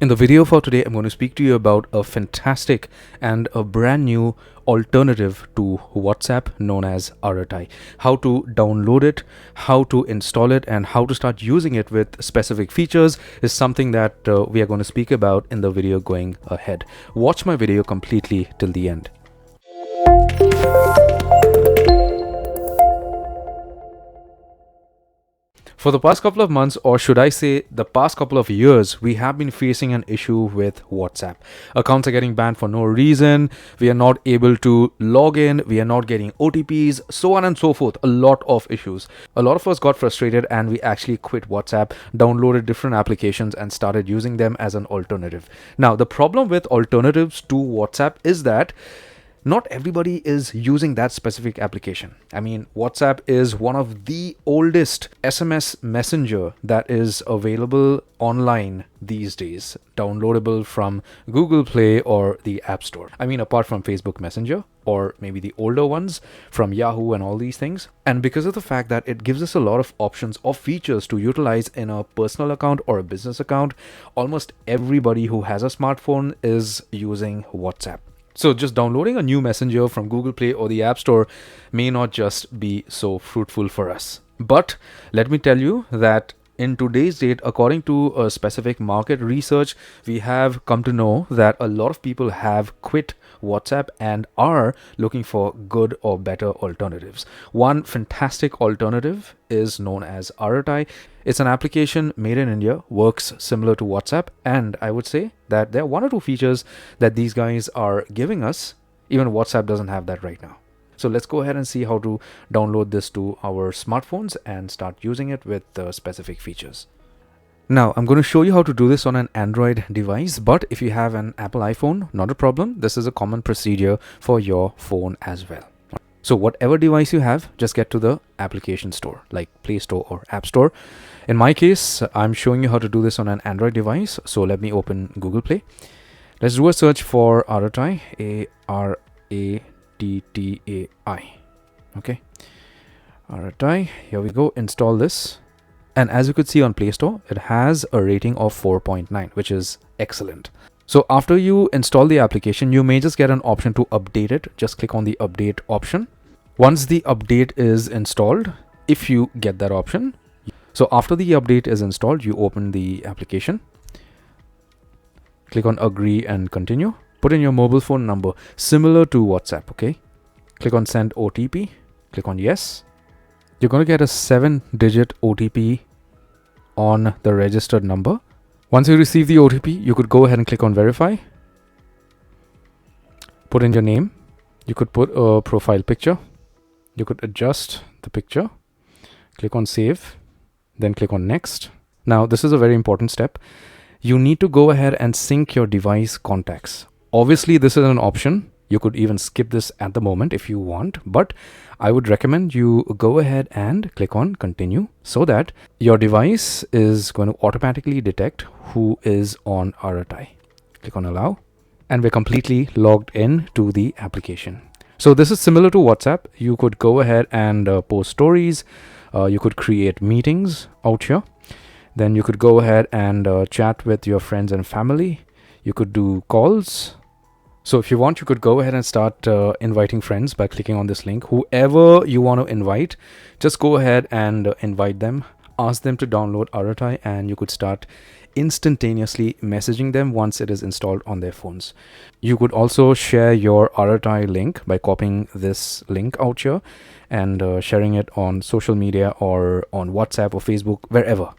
In the video for today, I'm going to speak to you about a fantastic and a brand new alternative to WhatsApp known as Aratai. How to download it, how to install it, and how to start using it with specific features is something that we are going to speak about in the video going ahead. Watch my video completely till the end. For the past couple of months, or should I say the past couple of years, we have been facing an issue with WhatsApp. Accounts are getting banned for no reason. We are not able to log in. We are not getting OTPs, so on and so forth. A lot of issues. A lot of us got frustrated and we actually quit WhatsApp, downloaded different applications and started using them as an alternative. Now, the problem with alternatives to WhatsApp is that not everybody is using that specific application. I mean, WhatsApp is one of the oldest SMS messenger that is available online these days, downloadable from Google Play or the App Store. I mean, apart from Facebook Messenger or maybe the older ones from Yahoo and all these things. And because of the fact that it gives us a lot of options or features to utilize in a personal account or a business account, almost everybody who has a smartphone is using WhatsApp. So just downloading a new messenger from Google Play or the App Store may not just be so fruitful for us. But let me tell you that in today's date, according to a specific market research, we have come to know that a lot of people have quit WhatsApp and are looking for good or better alternatives. One fantastic alternative is known as Aratai. It's an application made in India, works similar to WhatsApp, and I would say that there are one or two features that these guys are giving us. Even WhatsApp doesn't have that right now. So let's go ahead and see how to download this to our smartphones and start using it with specific features. Now, I'm going to show you how to do this on an Android device, but if you have an Apple iPhone, not a problem. This is a common procedure for your phone as well. So whatever device you have, just get to the application store like Play Store or App Store. In my case, I'm showing you how to do this on an Android device. So let me open Google Play. Let's do a search for Aratai, Aratai. Okay, Aratai, here we go. Install this. And as you could see on Play Store, it has a rating of 4.9, which is excellent. So after you install the application, you may just get an option to update it. Just click on the update option. Once the update is installed, if you get that option, so after the update is installed, you open the application, click on agree and continue. Put in your mobile phone number, similar to WhatsApp, okay? Click on send OTP, click on yes. You're going to get a 7-digit OTP on the registered number. Once you receive the OTP, you could go ahead and click on verify. Put in your name. You could put a profile picture. You could adjust the picture. Click on save. Then click on next. Now, this is a very important step. You need to go ahead and sync your device contacts. Obviously, this is an option. You could even skip this at the moment if you want, but I would recommend you go ahead and click on continue so that your device is going to automatically detect who is on Aratai. Click on allow and we're completely logged in to the application. So this is similar to WhatsApp. You could go ahead and post stories. You could create meetings out here. Then you could go ahead and chat with your friends and family. You could do calls. So if you want, you could go ahead and start inviting friends by clicking on this link. Whoever you want to invite, just go ahead and invite them. Ask them to download Aratai and you could start instantaneously messaging them once it is installed on their phones. You could also share your Aratai link by copying this link out here and sharing it on social media or on WhatsApp or Facebook, wherever,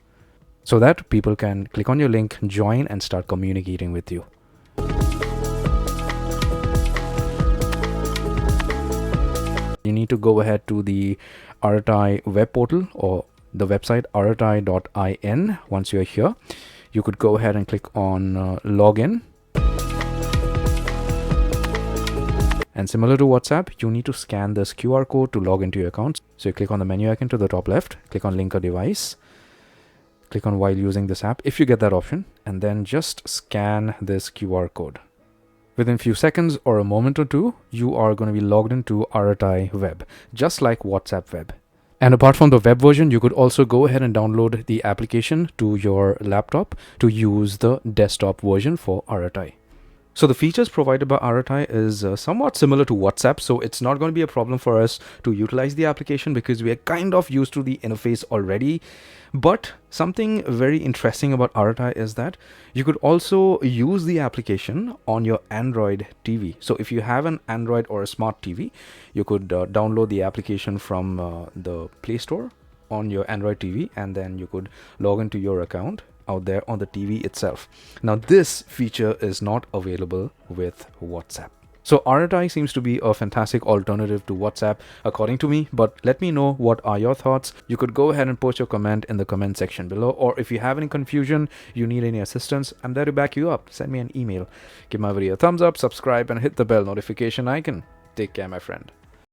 so that people can click on your link, join and start communicating with you. You need to go ahead to the Aratai web portal or the website aratai.in. Once you're here, you could go ahead and click on login. And similar to WhatsApp, you need to scan this QR code to log into your account. So you click on the menu icon to the top left, click on link a device, click on while using this app if you get that option, and then just scan this QR code. Within a few seconds or a moment or two, you are going to be logged into Aratai web, just like WhatsApp web. And apart from the web version, you could also go ahead and download the application to your laptop to use the desktop version for RTI. So the features provided by RTI is somewhat similar to WhatsApp, so it's not going to be a problem for us to utilize the application because we are kind of used to the interface already. But something very interesting about RTI is that you could also use the application on your Android TV. So if you have an Android or a smart TV, you could download the application from the Play Store on your Android TV, and then you could log into your account out there on the TV itself. Now this feature is not available with WhatsApp. So RTI seems to be a fantastic alternative to WhatsApp according to me, but let me know what are your thoughts. You could go ahead and post your comment in the comment section below, or if you have any confusion, you need any assistance, I'm there to back you up. Send me an email. Give my video a thumbs up, subscribe, and hit the bell notification icon. Take care, my friend.